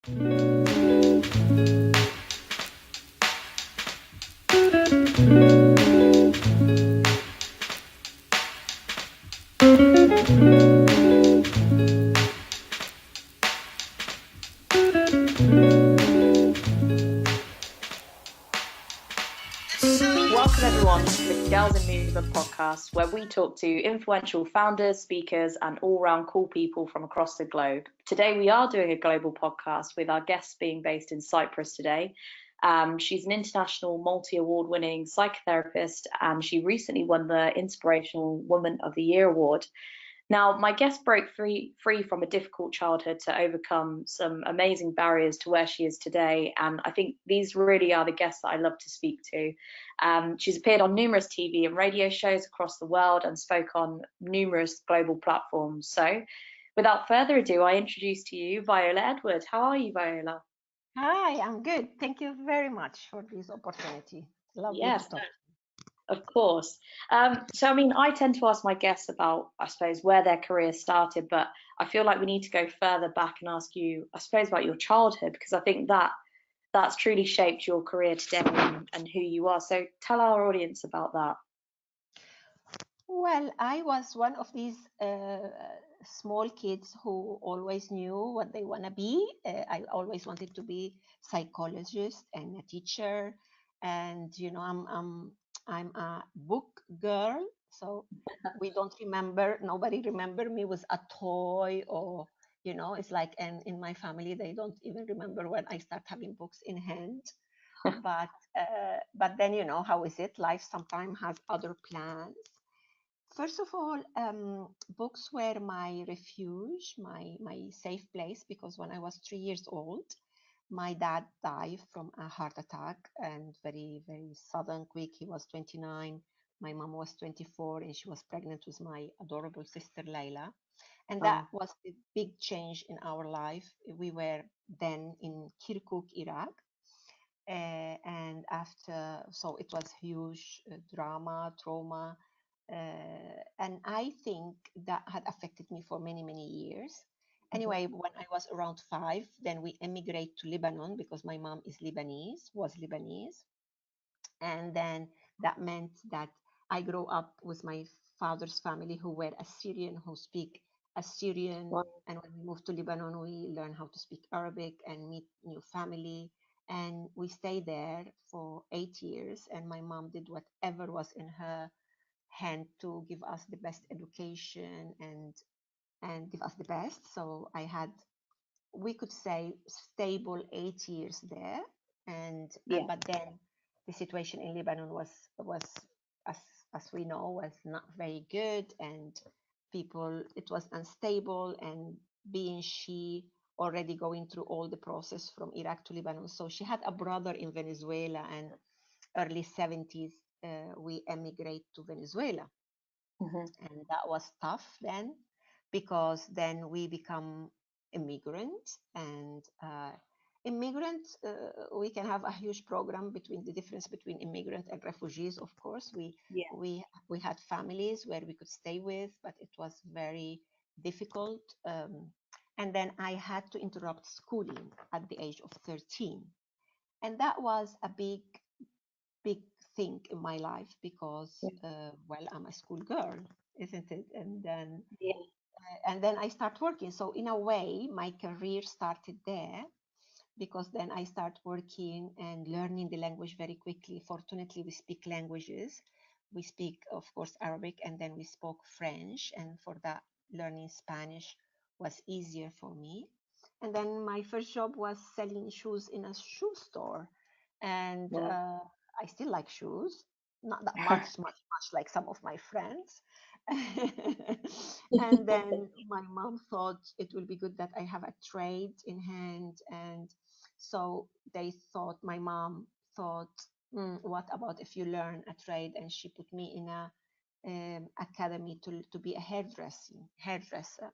Welcome everyone to the Girls in Movement podcast, where we talk to influential founders, speakers, and all-round cool people from across the globe. Today we are doing a global podcast with our guest being based in Cyprus today. She's an international multi-award-winning psychotherapist, and she recently won the Inspirational Woman of the Year award. Now, my guest broke free from a difficult childhood to overcome some amazing barriers to where she is today. And I think these really are the guests that I love to speak to. She's appeared on numerous TV and radio shows across the world and spoke on numerous global platforms. So without further ado, I introduce to you Viola Edward. How are you, Viola? Hi, I'm good. Thank you very much for this opportunity. Lovely Yes, to talk. of course. So, I mean, I tend to ask my guests about, I suppose, where their career started, but I feel like we need to go further back and ask you, I suppose, about your childhood, because I think that's truly shaped your career today and who you are. So tell our audience about that. Well, I was one of these small kids who always knew what they want to be. I always wanted to be psychologist and a teacher, and I'm a book girl. So we don't remember. Nobody remember me with a toy or it's like, and in my family they don't even remember when I start having books in hand. But then how is it? Life sometimes has other plans. First of all, books were my refuge, my safe place, because when I was 3 years old, my dad died from a heart attack, and very, very sudden, quick. He was 29. My mom was 24, and she was pregnant with my adorable sister, Layla. And that was a big change in our life. We were then in Kirkuk, Iraq. And after, so it was huge drama, trauma. And I think that had affected me for many, many years. Anyway, when I was around 5, then we emigrated to Lebanon because my mom is Lebanese, was Lebanese. And then that meant that I grew up with my father's family who were Assyrian, who speak Assyrian. Wow. And when we moved to Lebanon, we learned how to speak Arabic and meet new family. And we stayed there for 8 years. And my mom did whatever was in her hand to give us the best education and give us the best. So I had, we could say, stable 8 years there. And but then the situation in Lebanon was as as we know was not very good, and people, it was unstable, and being she already going through all the process from Iraq to Lebanon. So she had a brother in Venezuela, and early 70s we emigrate to Venezuela. And that was tough then, because then we become immigrant. And we can have a huge program between the difference between immigrant and refugees. Of course, we had families where we could stay with, but it was very difficult. And then I had to interrupt schooling at the age of 13, and that was a big thing in my life because well, I'm a school girl, isn't it? And then I start working. So in a way, my career started there, because then I start working and learning the language very quickly. Fortunately, we speak languages. We speak, of course, Arabic, and then we spoke French. And for that, learning Spanish was easier for me. And then my first job was selling shoes in a shoe store. And I still like shoes, not that much like some of my friends. And then my mom thought it will be good that I have a trade in hand. And so my mom thought, what about if you learn a trade? And she put me in a academy to be a hairdresser.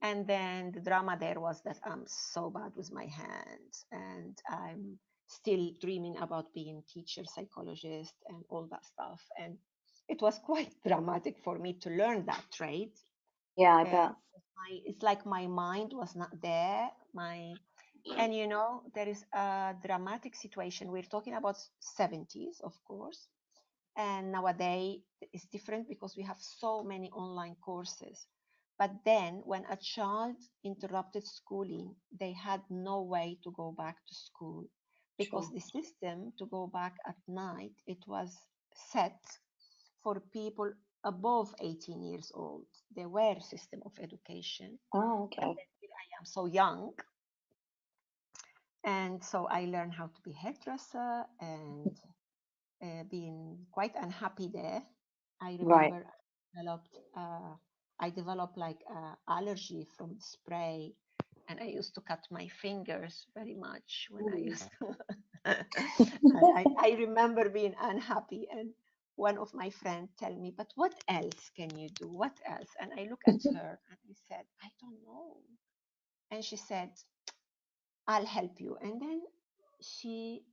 And then the drama there was that I'm so bad with my hands, and I'm still dreaming about being teacher, psychologist, and all that stuff. And it was quite dramatic for me to learn that trade. Yeah, I bet. It's like my mind was not there. And you know, there is a dramatic situation. We're talking about 70s, of course. And nowadays it's different because we have so many online courses. But then when a child interrupted schooling, they had no way to go back to school because Sure. the system to go back at night, it was set for people above 18 years old. There were system of education. Oh, But okay. then here I am so young. And so I learned how to be hairdresser and being quite unhappy there. I Right. remember I developed like allergy from the spray, and I used to cut my fingers very much when I Ooh. used to. I remember being unhappy, and one of my friends tell me, "But what else can you do? What else?" And I look at her and I said, "I don't know." And she said, "I'll help you." And then she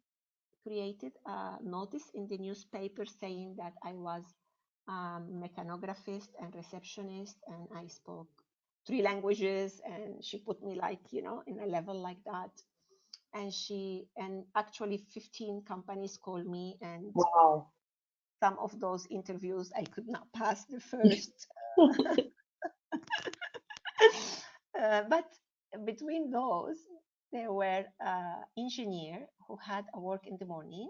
created a notice in the newspaper saying that I was mechanographist and receptionist, and I spoke 3 languages, and she put me like, you know, in a level like that. And actually 15 companies called me, and Wow. some of those interviews I could not pass the first. But between those, there were an engineer who had a work in the morning,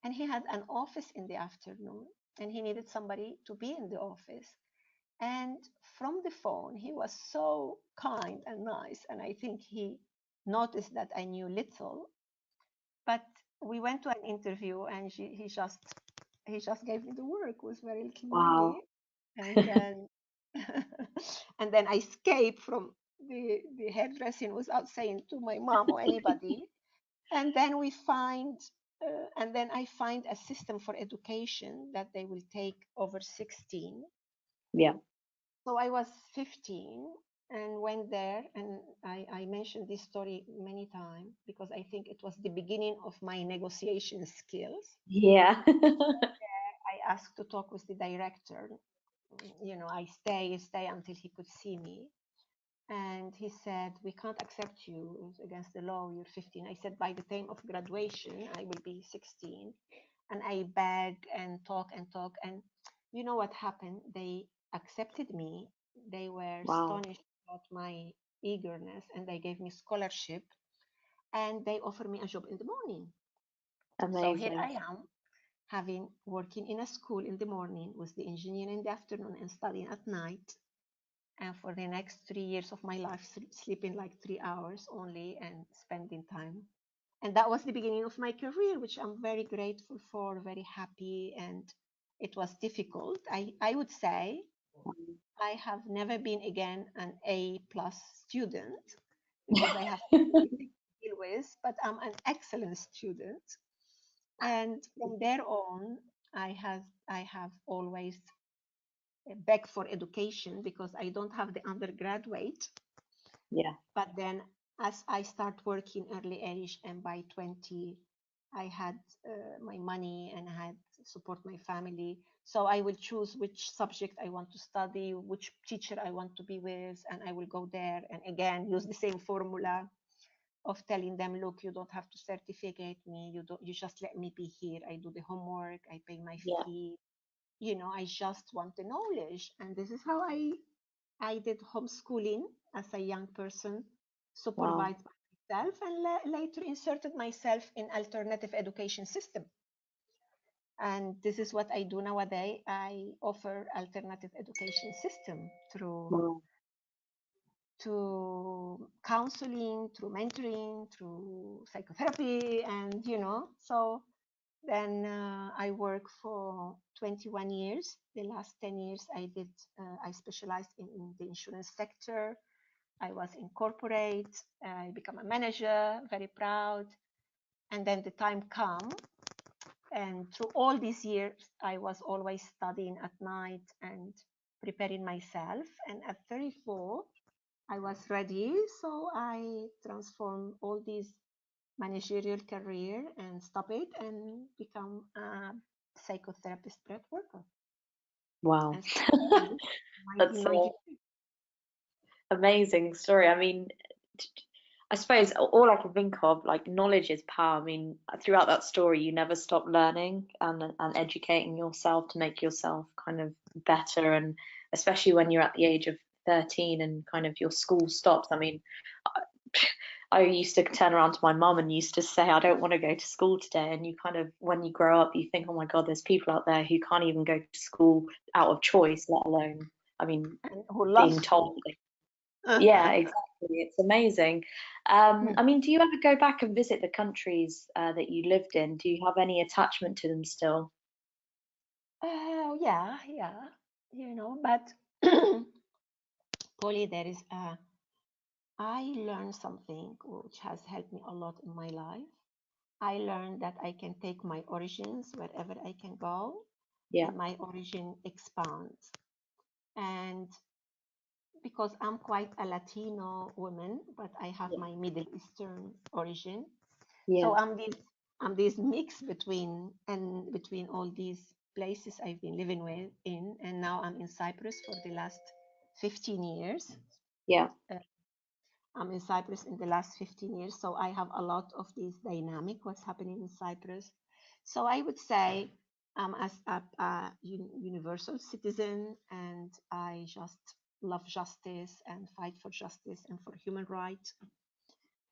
and he had an office in the afternoon, and he needed somebody to be in the office. And from the phone, he was so kind and nice, and I think he noticed that I knew little. But we went to an interview, and he just gave me the work with very little Wow. money, and then and then I escaped from the hairdressing without saying to my mom or anybody. And then and then I find a system for education that they will take over 16. Yeah. So I was 15 and went there, and I mentioned this story many times because I think it was the beginning of my negotiation skills. Yeah. I asked to talk with the director. You know, I stay until he could see me. And he said, "We can't accept you. It's against the law. You're 15." I said, "By the time of graduation, I will be 16." And I begged and talk and talk. And you know what happened? They accepted me. They were Wow. astonished about my eagerness, and they gave me scholarship, and they offered me a job in the morning. So here Amazing. I am, having working in a school in the morning with the engineer in the afternoon and studying at night, and for the next 3 years of my life sleeping like 3 hours only and spending time. And that was the beginning of my career, which I'm very grateful for, very happy. And it was difficult. I would say I have never been again an A plus student because I have so many things to deal with, but I'm an excellent student. And from there on, I have always beg for education because I don't have the undergraduate. Yeah. But then as I start working early age, and by 20, I had my money and I had support my family. So I will choose which subject I want to study, which teacher I want to be with, and I will go there and again use the same formula of telling them, "Look, you don't have to certificate me. You just let me be here. I do the homework, I pay my Yeah. fee. You know, I just want the knowledge." And this is how I did homeschooling as a young person, Wow. supervised by myself, and later inserted myself in alternative education system. And this is what I do nowadays. I offer alternative education system Wow. through counseling, through mentoring, through psychotherapy, and so then I work for 21 years. The last 10 years I specialized in the insurance sector. I was in corporate. I become a manager, very proud. And then the time come, and through all these years, I was always studying at night and preparing myself. And at 34, I was ready, so I transformed all these managerial career and stop it and become a psychotherapist breath worker. Wow. And started in That's a 1990. amazing story. I mean, I suppose all I can think of, like, knowledge is power. I mean, throughout that story, you never stop learning and educating yourself to make yourself kind of better. And especially when you're at the age of 13 and kind of your school stops. I mean, I I used to turn around to my mum and used to say, I don't want to go to school today. And you kind of, when you grow up, you think, oh my God, there's people out there who can't even go to school out of choice, let alone, I mean, and who love being school. told. Yeah, exactly. It's amazing. I mean, do you ever go back and visit the countries that you lived in? Do you have any attachment to them still? Yeah, yeah, but Polly, I learned something which has helped me a lot in my life. I learned that I can take my origins wherever I can go, Yeah, and my origin expands. And because I'm quite a Latino woman, but I have yeah, my Middle Eastern origin, so yeah, I'm this mix between all these places I've been living in, and now I'm in Cyprus for the last 15 years. yeah, Uh, I'm in Cyprus in the last 15 years, so I have a lot of this dynamic, what's happening in Cyprus. So I would say I'm as a universal citizen, and I just love justice and fight for justice and for human rights.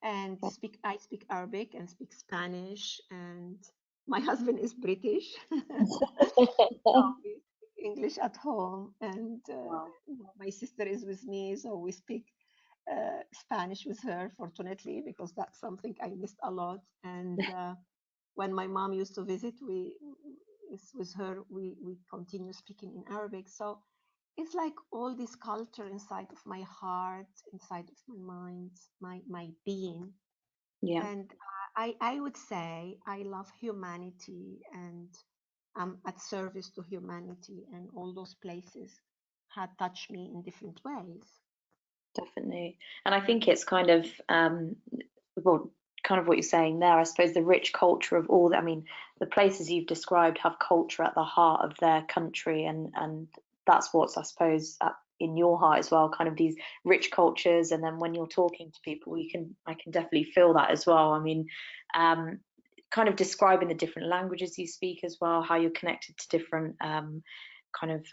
And I speak Arabic and speak Spanish, and my husband is British. So we speak English at home, and wow, my sister is with me, so we speak Spanish with her, fortunately, because that's something I missed a lot. And when my mom used to visit, with her, we continue speaking in Arabic. So it's like all this culture inside of my heart, inside of my mind, my being. yeah. And I would say I love humanity, and I'm at service to humanity, and all those places had touched me in different ways. Definitely. And I think it's kind of, well, kind of what you're saying there. I suppose the rich culture of all, I mean, the places you've described have culture at the heart of their country, and that's what's, I suppose, in your heart as well, kind of these rich cultures. And then when you're talking to people, I can definitely feel that as well. I mean, um, kind of describing the different languages you speak as well, how you're connected to different kind of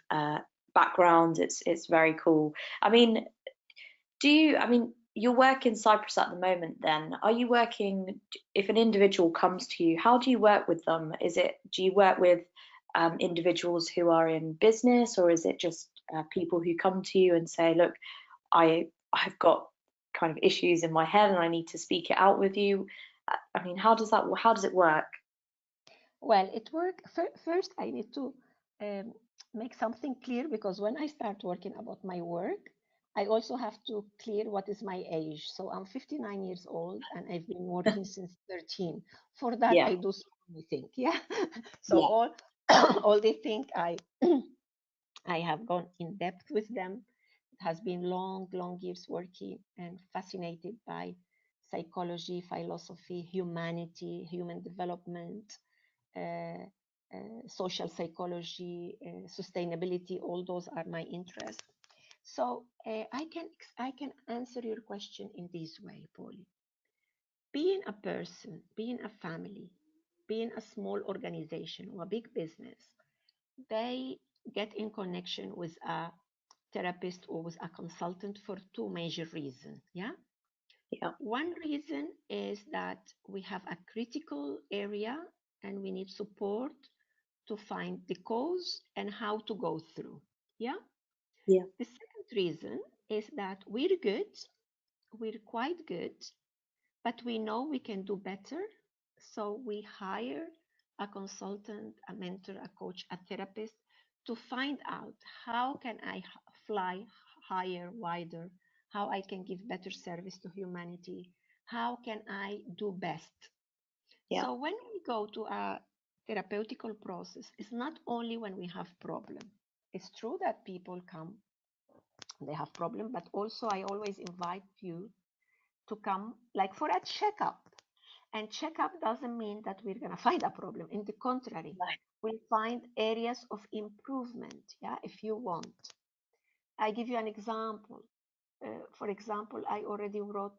backgrounds. It's very cool. I mean, I mean, you work in Cyprus at the moment then. Are you working, if an individual comes to you, how do you work with them? Do you work with individuals who are in business, or is it just people who come to you and say, look, I've got kind of issues in my head and I need to speak it out with you? I mean, how does it work? Well, it worked. First, I need to um, make something clear, because when I start working about my work, I also have to clear what is my age. So I'm 59 years old, and I've been working since 13. For that, Yeah, I do so many things. Yeah. So yeah, all all they think I have gone in depth with them. It has been long, long years working and fascinated by psychology, philosophy, humanity, human development, uh, social psychology, sustainability. All those are my interests. So I can answer your question in this way, Polly. Being a person, being a family, being a small organization or a big business, they get in connection with a therapist or with a consultant for two major reasons. Yeah. yeah, One reason is that we have a critical area and we need support to find the cause and how to go through. Yeah. yeah, The second reason is that we're quite good, but we know we can do better. So we hire a consultant, a mentor, a coach, a therapist to find out how can I fly higher, wider, how I can give better service to humanity, how can I do best. yeah, So when we go to a therapeutical process, it's not only when we have problem. It's true that people come, they have problem, but also I always invite you to come like for a checkup. And checkup doesn't mean that we're going to find a problem. In the contrary, right, we'll find areas of improvement. Yeah, if you want. I give you an example. For example, I already wrote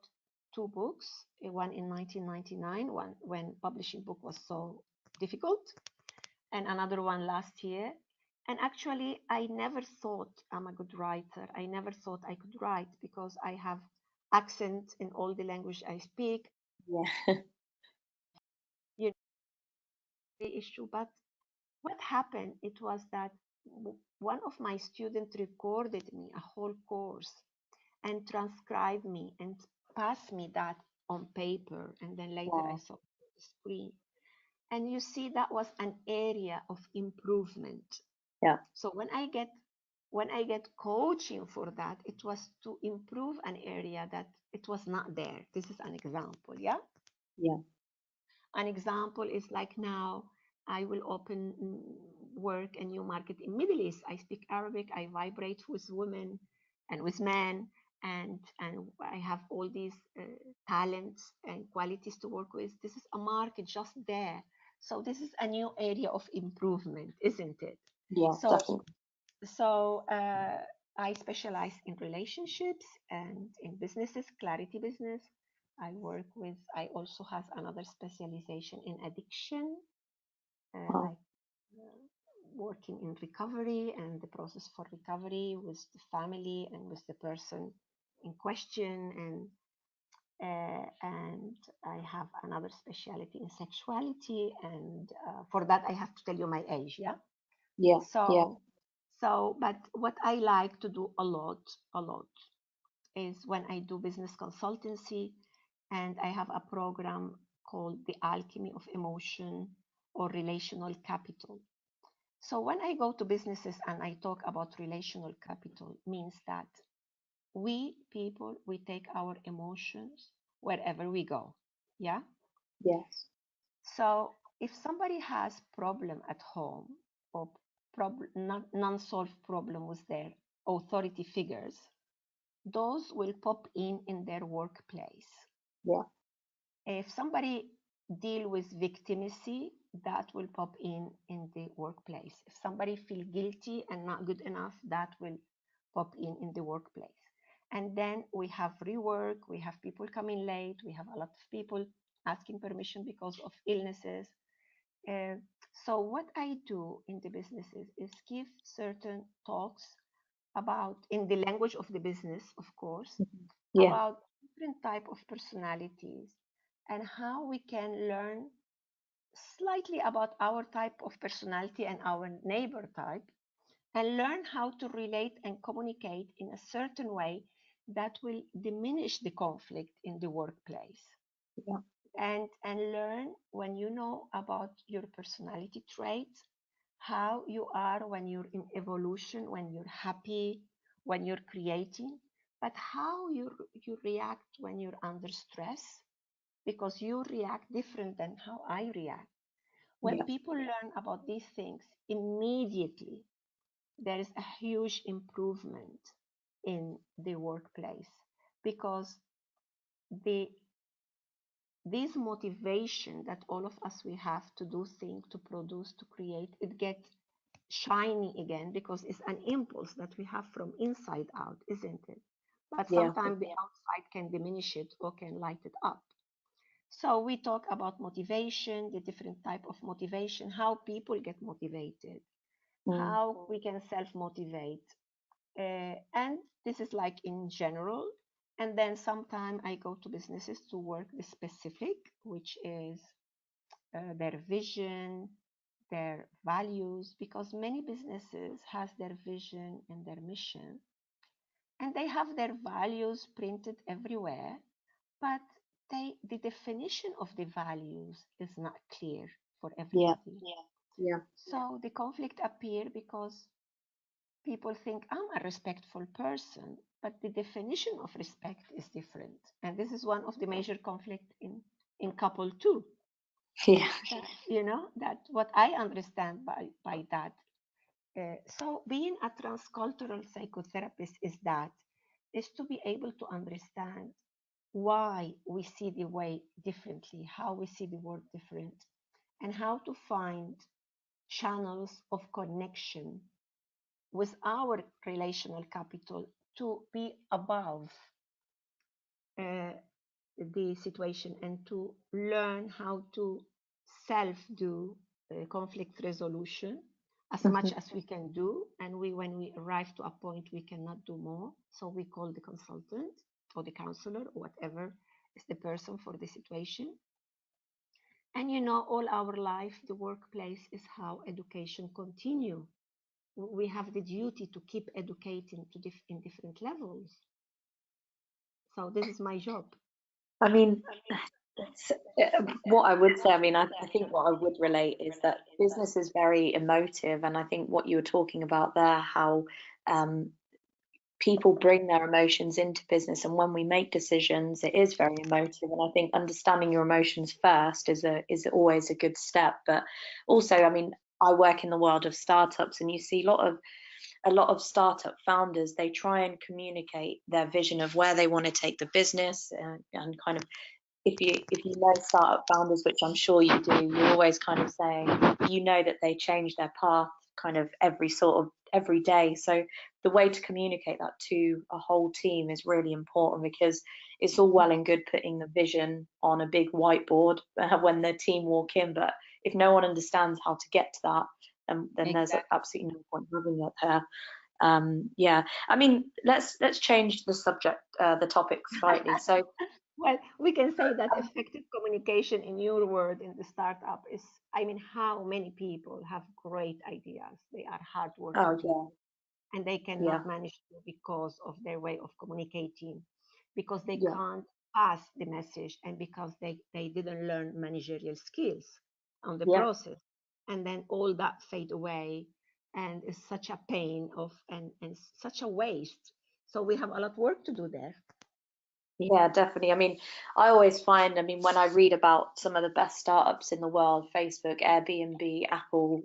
two books, one in 1999, one when publishing book was so difficult, and another one last year. And actually, I never thought I'm a good writer. I never thought I could write because I have accent in all the language I speak. Yeah. You know, the issue. But what happened? It was that one of my students recorded me a whole course and transcribed me and passed me that on paper. And then later I Wow. saw the screen. And you see, that was an area of improvement. Yeah. So when I get coaching for that, it was to improve an area that it was not there. This is an example, yeah? Yeah. An example is like now I will open work a new market in Middle East. I speak Arabic, I vibrate with women and with men, and I have all these talents and qualities to work with. This is a market just there. So this is a new area of improvement, isn't it? Yeah, So definitely. so I specialize in relationships and in businesses, clarity business. I also have another specialization in addiction, Wow. like uh, working in recovery and the process for recovery with the family and with the person in question. And I have another specialty in sexuality. And for that, I have to tell you my age, yeah? Yeah. Yeah. So, but what I like to do a lot is when I do business consultancy, and I have a program called the Alchemy of Emotion or Relational Capital. So when I go to businesses and I talk about relational capital, means that we people, we take our emotions wherever we go. Yeah. Yes. So if somebody has problem at home or non-solved problem with their authority figures, those will pop in their workplace. Yeah. If somebody deal with victimacy, that will pop in the workplace. If somebody feel guilty and not good enough, that will pop in the workplace. And then we have rework, we have people coming late, we have a lot of people asking permission because of illnesses. uh, so what I do in the businesses is give certain talks about, in the language of the business, of course, Mhm. Yeah. about different type of personalities and how we can learn slightly about our type of personality and our neighbor type, and learn how to relate and communicate in a certain way that will diminish the conflict in the workplace. Yeah. And learn, when you know about your personality traits, how you are when you're in evolution, when you're happy, when you're creating, but how you react when you're under stress, because you react different than how I react. When Yeah. people learn about these things, immediately there is a huge improvement in the workplace, because the this motivation that all of us we have to do things, to produce, to create, it gets shiny again, because it's an impulse that we have from inside out, isn't it? But Yeah. sometimes the outside can diminish it or can light it up. So we talk about motivation, the different type of motivation, how people get motivated, Mm. how we can self-motivate. And this is like in general. And then sometime I go to businesses to work the specific, which is their vision, their values, because many businesses has their vision and their mission, and they have their values printed everywhere, but the definition of the values is not clear for Yeah. everybody. Yeah. Yeah. So the conflict appear because people think I'm a respectful person, but the definition of respect is different. And this is one of the major conflict in couple too. Yeah. That what I understand by that. So being a transcultural psychotherapist is to be able to understand why we see the way differently, how we see the world different, and how to find channels of connection with our relational capital to be above uh, the situation and to learn how to self-do conflict resolution as much as we can do. And when we arrive to a point we cannot do more, so we call the consultant or the counselor or whatever is the person for the situation. And all our life, the workplace is how education continue. We have the duty to keep educating in different levels. So this is my job. I mean, what I would say, I mean, I think what I would relate is that business is very emotive, and I think what you were talking about there, how people bring their emotions into business, and when we make decisions, it is very emotive. And I think understanding your emotions first is always a good step. But also, I mean, I work in the world of startups, and you see a lot of startup founders, they try and communicate their vision of where they want to take the business, and kind of, if you know startup founders, which I'm sure you do, you're always kind of saying, that they change their path kind of every day. So the way to communicate that to a whole team is really important, because it's all well and good putting the vision on a big whiteboard when the team walk in, but if no one understands how to get to that, then there's absolutely no point having it there. Yeah, I mean, let's change the topic slightly. So well, we can say that effective communication in your word in the startup is, I mean, how many people have great ideas, they are hardworking people, and they cannot manage to because of their way of communicating, because they can't pass the message, and because they didn't learn managerial skills on the process, and then all that fade away, and it's such a pain and such a waste. So we have a lot of work to do there. Yeah, definitely. I mean, I always find, I mean, when I read about some of the best startups in the world, Facebook, Airbnb, Apple,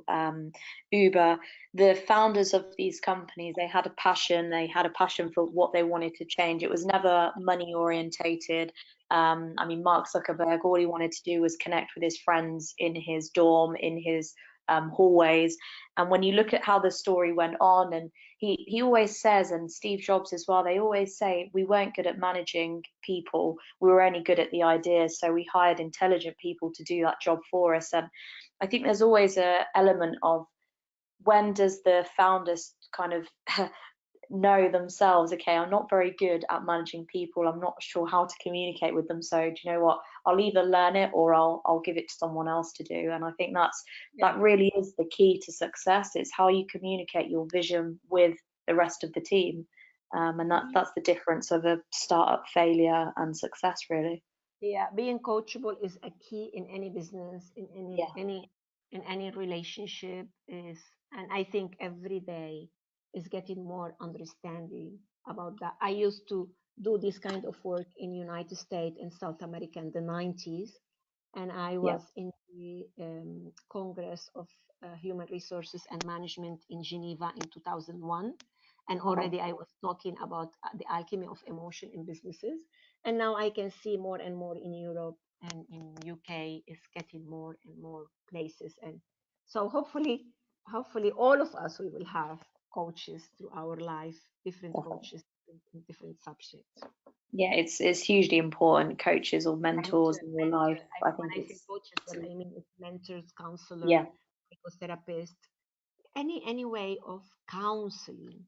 Uber, the founders of these companies, they had a passion. They had a passion for what they wanted to change. It was never money orientated. I mean, Mark Zuckerberg, all he wanted to do was connect with his friends in his dorm, in his hallways. And when you look at how the story went on, and he always says, and Steve Jobs as well, they always say, we weren't good at managing people, we were only good at the ideas, so we hired intelligent people to do that job for us. And I think there's always a element of, when does the founders kind of know themselves, okay, I'm not very good at managing people, I'm not sure how to communicate with them, so do you know what, I'll either learn it or I'll give it to someone else to do. And I think that really is the key to success. It's how you communicate your vision with the rest of the team, and that's the difference of a startup failure and success, really. Being coachable is a key in any business, in any relationship is, and I think every day is getting more understanding about that. I used to do this kind of work in United States and South America in the 90s, and I was in the Congress of Human Resources and Management in Geneva in 2001, and already I was talking about the alchemy of emotion in businesses. And now I can see more and more in Europe and in UK is getting more and more places. And so hopefully all of us, we will have coaches through our life, different coaches in different subjects. Yeah, it's hugely important, coaches or mentors in your life. I think when I say it's coaches, what I mean is mentors, counselor, psychotherapist, any way of counseling.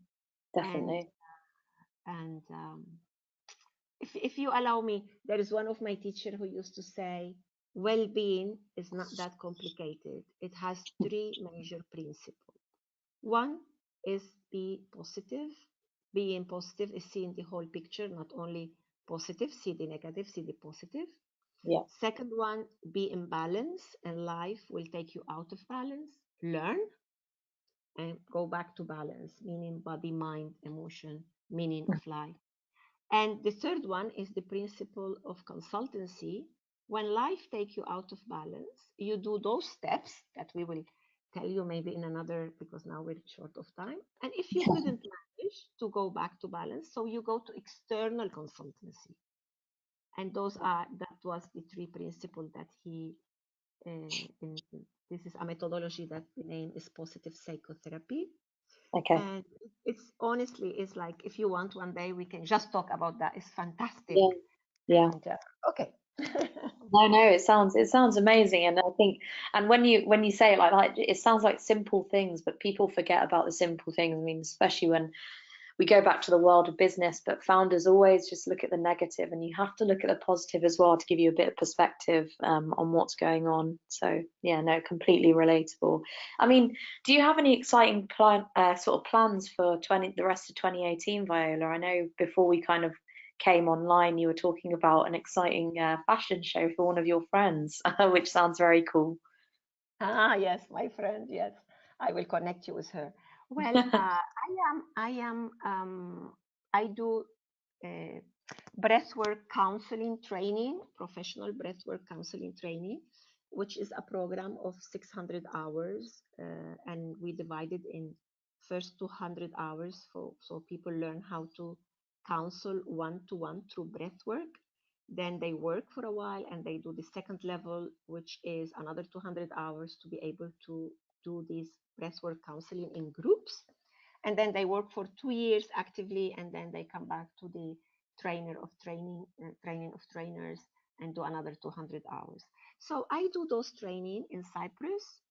definitely. And if you allow me, there is one of my teacher who used to say, well-being is not that complicated. It has three major principles. One is be positive. Being positive is seeing the whole picture, not only positive, see the negative, see the positive. Second one, be in balance, and life will take you out of balance. Learn and go back to balance, meaning body, mind, emotion, meaning of life. And the third one is the principle of consultancy. When life takes you out of balance, you do those steps that we will tell you maybe in another, because now we're short of time. And if you couldn't manage to go back to balance, so you go to external consultancy. And that was the three principles that he, this is a methodology that the name is positive psychotherapy. Okay. And it's honestly, it's like, if you want one day, we can just talk about that. It's fantastic. Yeah. And okay. No, it sounds amazing, and I think, and when you say it like that, it sounds like simple things, but people forget about the simple things. I mean, especially when we go back to the world of business, but founders always just look at the negative, and you have to look at the positive as well to give you a bit of perspective on what's going on. So yeah, no, completely relatable. I mean, do you have any exciting sort of plans for the rest of 2018, Viola? I know before we kind of came online, you were talking about an exciting fashion show for one of your friends, which sounds very cool. Yes, my friend. Yes, I will connect you with her. Well, I do breathwork counseling training, professional breathwork counseling training, which is a program of 600 hours, and we divide it in first 200 hours so people learn how to counsel one-to-one through breathwork. Then they work for a while and they do the second level, which is another 200 hours to be able to do this breathwork counseling in groups. And then they work for 2 years actively, and then they come back to the trainer of training of trainers, and do another 200 hours. So I do those training in Cyprus,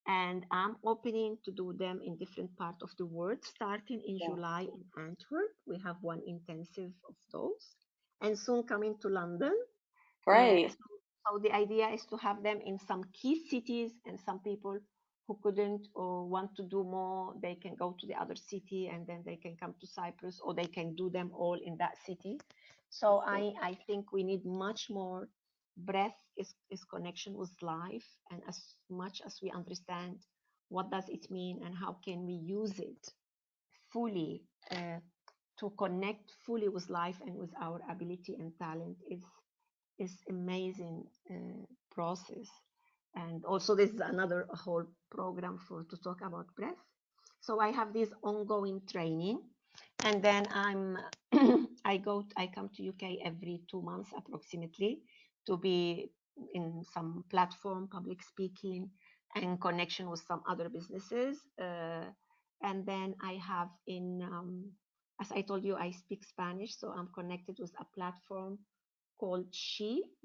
and I'm opening to do them in different parts of the world, starting in Yeah. July in Antwerp. We have one intensive of those, and soon coming to London. Great. So the idea is to have them in some key cities, and some people who couldn't or want to do more, they can go to the other city, and then they can come to Cyprus, or they can do them all in that city. So I think we need much more. Breath is connection with life, and as much as we understand what does it mean and how can we use it fully, to connect fully with life and with our ability and talent, is amazing process. And also this is another whole program for to talk about breath. So I have this ongoing training, and then I come to UK every 2 months approximately, to be in some platform, public speaking, and connection with some other businesses. And then I have as I told you, I speak Spanish, so I'm connected with a platform called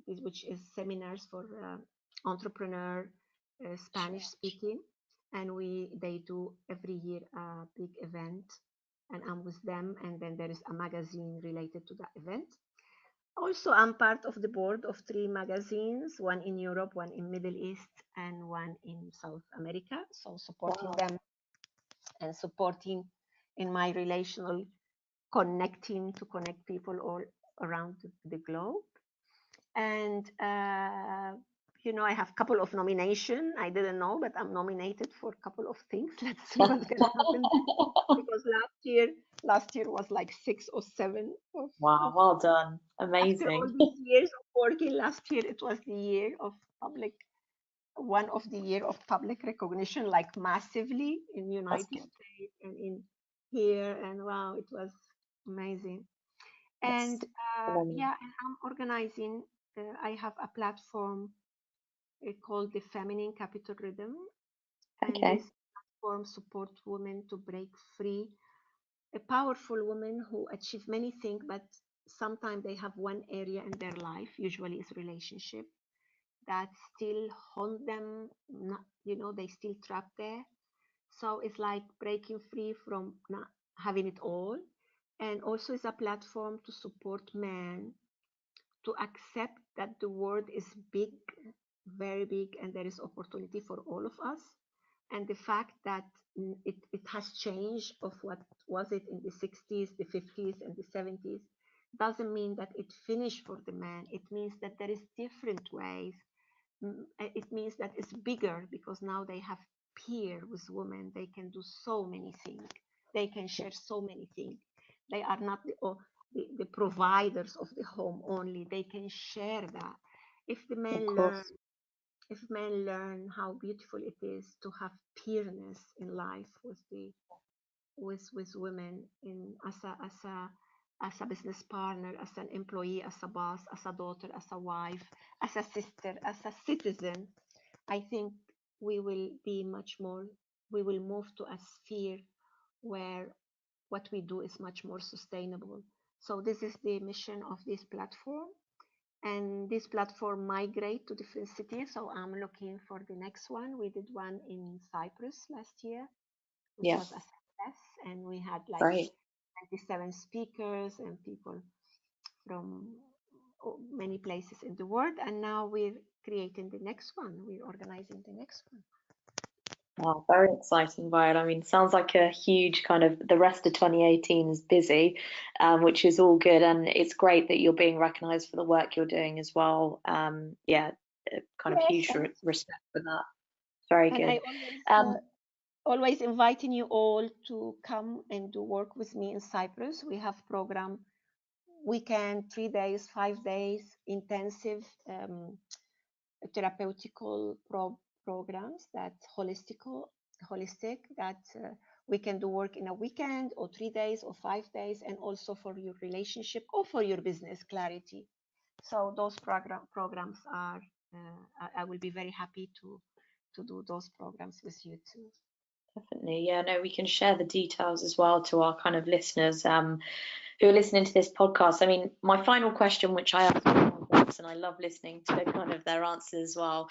which is seminars for entrepreneur, Spanish speaking, and they do every year a big event, and I'm with them. And then there is a magazine related to that event. Also, I'm part of the board of 3 magazines, one in Europe, one in Middle East, and one in South America. So supporting them and supporting in my relational connecting to connect people all around the globe. And I have a couple of nominations. I didn't know, but I'm nominated for a couple of things. Let's see what's gonna happen, because last year was like 6 or 7 Wow, well done. after all Amazing. these years of working. Last year it was the year of public one of the year of public recognition, like massively in That's United good. States and in here. And wow, it was amazing. That's And phenomenal. and I'm organizing. I have a platform called the Feminine Capital Rhythm, and Okay. this platform supports women to break free. A powerful woman who achieve many things, but sometimes they have one area in their life, usually is relationship, that still haunt them. Not, they still trapped there. So it's like breaking free from not having it all. And also it's a platform to support men to accept that the world is big, very big, and there is opportunity for all of us. And the fact that it has changed of what was it in the 60s, the 50s, and the 70s doesn't mean that it finished for the man. It means that there is different ways. It means that it's bigger, because now they have peer with women. They can do so many things. They can share so many things. They are not the providers of the home only. They can share that. If the Of men learn, course. if men learn how beautiful it is to have peerness in life with women, in as a business partner, as an employee, as a boss, as a daughter, as a wife, as a sister, as a citizen, I think we will be much more. We will move to a sphere where what we do is much more sustainable. So this is the mission of this platform. and this platform migrate to different cities. So I'm looking for the next one. We did one in Cyprus last year, which was a success, and we had like Great. 27 speakers and people from many places in the world. And now we're creating the next one. We're organizing the next one. Wow, very exciting, Viola. I mean, sounds like a huge kind of the rest of 2018 is busy, which is all good, and it's great that you're being recognised for the work you're doing as well. Yeah, kind of huge respect for that. Very and good. I always inviting you all to come and do work with me in Cyprus. We have program weekend, 3 days, 5 days, intensive therapeutical programs that's holistic, that we can do work in a weekend or 3 days or 5 days, and also for your relationship or for your business clarity. So those programs are, I will be very happy to do those programs with you too. Definitely, yeah, no, we can share the details as well to our kind of listeners who are listening to this podcast. I mean, my final question, which I ask all my guests, and I love listening to kind of their answers as well.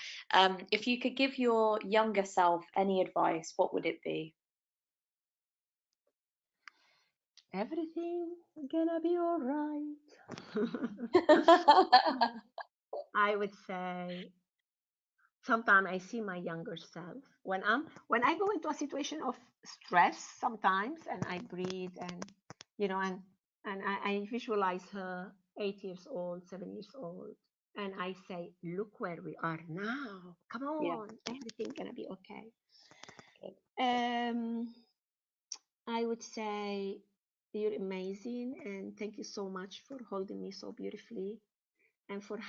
If you could give your younger self any advice, what would it be? Everything gonna be all right. I would say sometimes I see my younger self when I go into a situation of stress sometimes, and I breathe, and and I visualize her 8 years old, 7 years old, and I say, look where we are now. Come on, everything's gonna be okay. I would say you're amazing, and thank you so much for holding me so beautifully, and for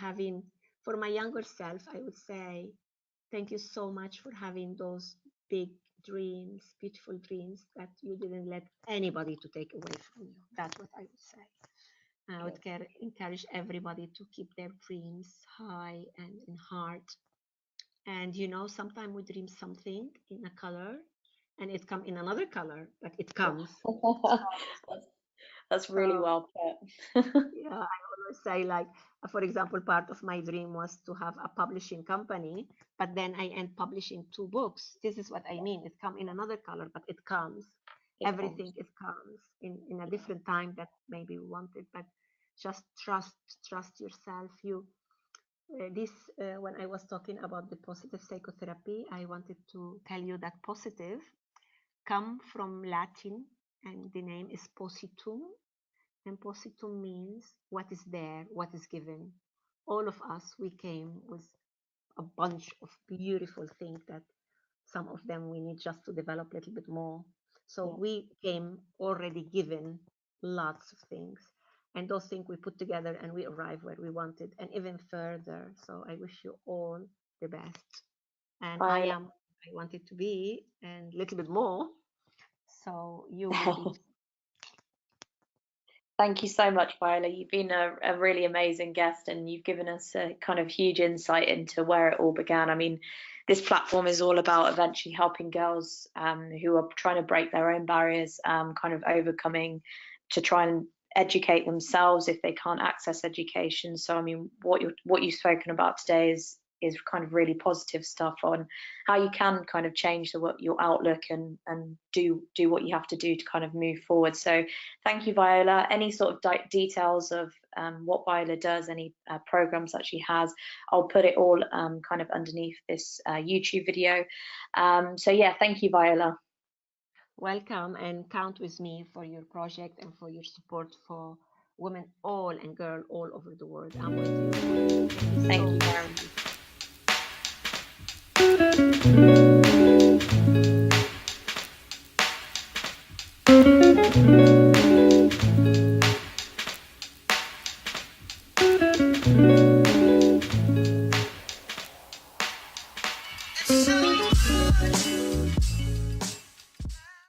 my younger self, I would say thank you so much for having those big dreams, beautiful dreams that you didn't let anybody to take away from you. That's what I would say. I would encourage everybody to keep their dreams high and in heart. And sometimes we dream something in a color, and it come in another color, but it comes. That's really well put. Yeah, I always say, like, for example, part of my dream was to have a publishing company, but then I end publishing 2 books. This is what I mean. It come in another color, but it comes. Everything it comes in a different time that maybe we wanted, but just trust yourself. When I was talking about the positive psychotherapy, I wanted to tell you that positive come from Latin, and the name is positum. And positum means what is there, what is given. All of us, we came with a bunch of beautiful things that some of them we need just to develop a little bit more. So we came already given lots of things. And those things we put together, and we arrive where we wanted, and even further. So I wish you all the best. And I wanted to be, and a little bit more. So you will be. Thank you so much, Viola. You've been a really amazing guest, and you've given us a kind of huge insight into where it all began. I mean, this platform is all about eventually helping girls who are trying to break their own barriers, kind of overcoming to try and educate themselves if they can't access education. So, I mean, what you've spoken about today is kind of really positive stuff on how you can kind of change your outlook and do what you have to do to kind of move forward. So thank you, Viola. Any sort of details of what Viola does, any programs that she has, I'll put it all kind of underneath this YouTube video. So yeah, thank you, Viola. Welcome, and count with me for your project and for your support for women all and girls all over the world. I'm with you. Thank you very much.